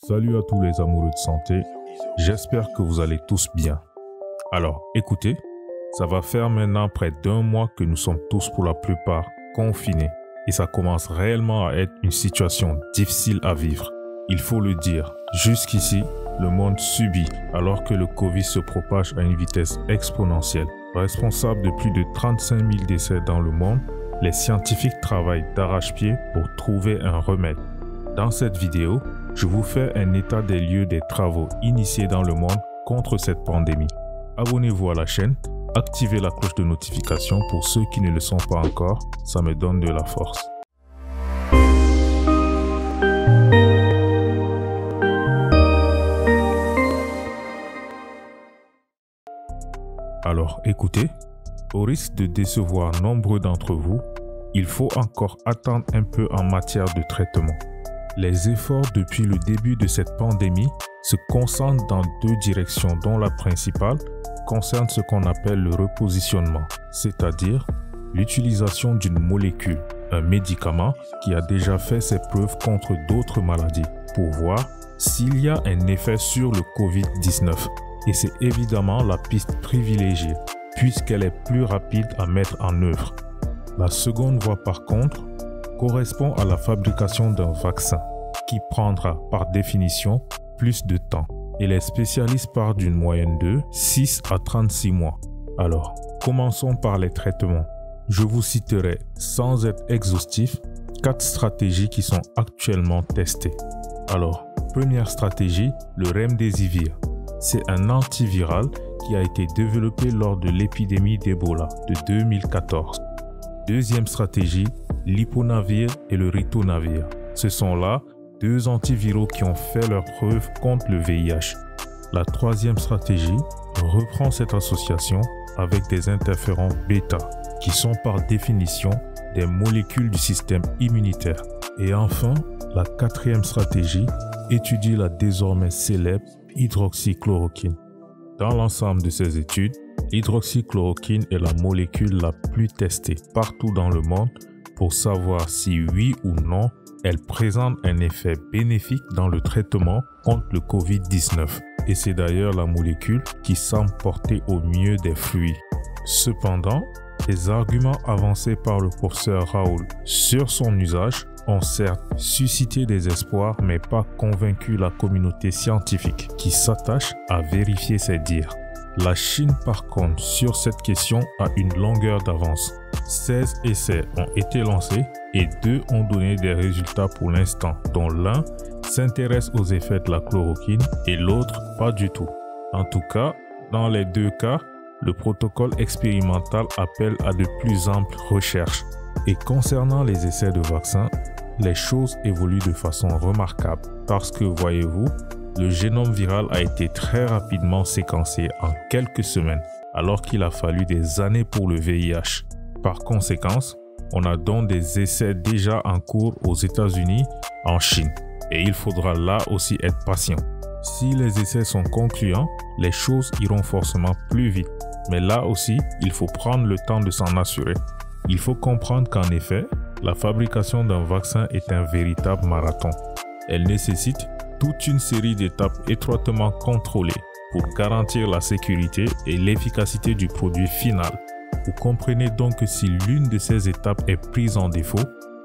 Salut à tous les amoureux de santé, j'espère que vous allez tous bien. Alors écoutez, ça va faire maintenant près d'un mois que nous sommes tous pour la plupart confinés et ça commence réellement à être une situation difficile à vivre. Il faut le dire, jusqu'ici, le monde subit alors que le Covid se propage à une vitesse exponentielle. Responsable de plus de 35 000 décès dans le monde, les scientifiques travaillent d'arrache-pied pour trouver un remède. Dans cette vidéo, je vous fais un état des lieux des travaux initiés dans le monde contre cette pandémie. Abonnez-vous à la chaîne, activez la cloche de notification pour ceux qui ne le sont pas encore, ça me donne de la force. Alors écoutez, au risque de décevoir nombreux d'entre vous, il faut encore attendre un peu en matière de traitement. Les efforts depuis le début de cette pandémie se concentrent dans deux directions dont la principale concerne ce qu'on appelle le repositionnement, c'est-à-dire l'utilisation d'une molécule, un médicament qui a déjà fait ses preuves contre d'autres maladies pour voir s'il y a un effet sur le Covid-19. Et c'est évidemment la piste privilégiée puisqu'elle est plus rapide à mettre en œuvre. La seconde voie par contre correspond à la fabrication d'un vaccin qui prendra par définition plus de temps et les spécialistes parlent d'une moyenne de 6 à 36 mois. Alors, commençons par les traitements. Je vous citerai, sans être exhaustif, 4 stratégies qui sont actuellement testées. Alors, première stratégie, le Remdesivir. C'est un antiviral qui a été développé lors de l'épidémie d'Ebola de 2014. Deuxième stratégie, l'Iponavir et le Ritonavir. Ce sont là deux antiviraux qui ont fait leurs preuves contre le VIH. La troisième stratégie reprend cette association avec des interférons bêta, qui sont par définition des molécules du système immunitaire. Et enfin, la quatrième stratégie étudie la désormais célèbre hydroxychloroquine. Dans l'ensemble de ces études, l'hydroxychloroquine est la molécule la plus testée partout dans le monde pour savoir si oui ou non elle présente un effet bénéfique dans le traitement contre le Covid-19. Et c'est d'ailleurs la molécule qui semble porter au mieux des fruits. Cependant, les arguments avancés par le professeur Raoul sur son usage ont certes suscité des espoirs mais pas convaincu la communauté scientifique qui s'attache à vérifier ces dires. La Chine par contre sur cette question a une longueur d'avance. 16 essais ont été lancés et 2 ont donné des résultats pour l'instant, dont l'un s'intéresse aux effets de la chloroquine et l'autre pas du tout. En tout cas, dans les deux cas, le protocole expérimental appelle à de plus amples recherches. Et concernant les essais de vaccins, les choses évoluent de façon remarquable parce que, voyez-vous, le génome viral a été très rapidement séquencé en quelques semaines alors qu'il a fallu des années pour le VIH. Par conséquent, on a donc des essais déjà en cours aux États-Unis, en Chine. Et il faudra là aussi être patient. Si les essais sont concluants, les choses iront forcément plus vite. Mais là aussi, il faut prendre le temps de s'en assurer. Il faut comprendre qu'en effet, la fabrication d'un vaccin est un véritable marathon. Elle nécessite toute une série d'étapes étroitement contrôlées pour garantir la sécurité et l'efficacité du produit final. Vous comprenez donc que si l'une de ces étapes est prise en défaut,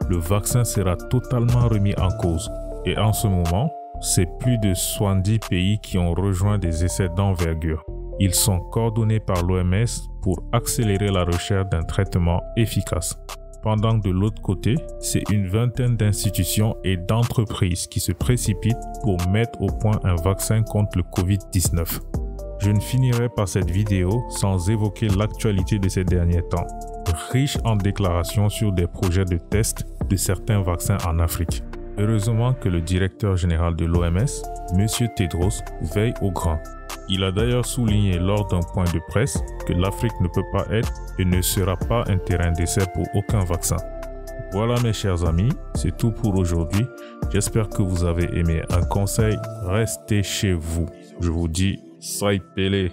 le vaccin sera totalement remis en cause. Et en ce moment, c'est plus de 70 pays qui ont rejoint des essais d'envergure. Ils sont coordonnés par l'OMS pour accélérer la recherche d'un traitement efficace. Pendant que de l'autre côté, c'est une vingtaine d'institutions et d'entreprises qui se précipitent pour mettre au point un vaccin contre le Covid-19. Je ne finirai pas cette vidéo sans évoquer l'actualité de ces derniers temps, riche en déclarations sur des projets de test de certains vaccins en Afrique. Heureusement que le directeur général de l'OMS, M. Tedros, veille au grand. Il a d'ailleurs souligné lors d'un point de presse que l'Afrique ne peut pas être et ne sera pas un terrain d'essai pour aucun vaccin. Voilà mes chers amis, c'est tout pour aujourd'hui. J'espère que vous avez aimé. Un conseil, restez chez vous. Je vous dis, soyez pélés.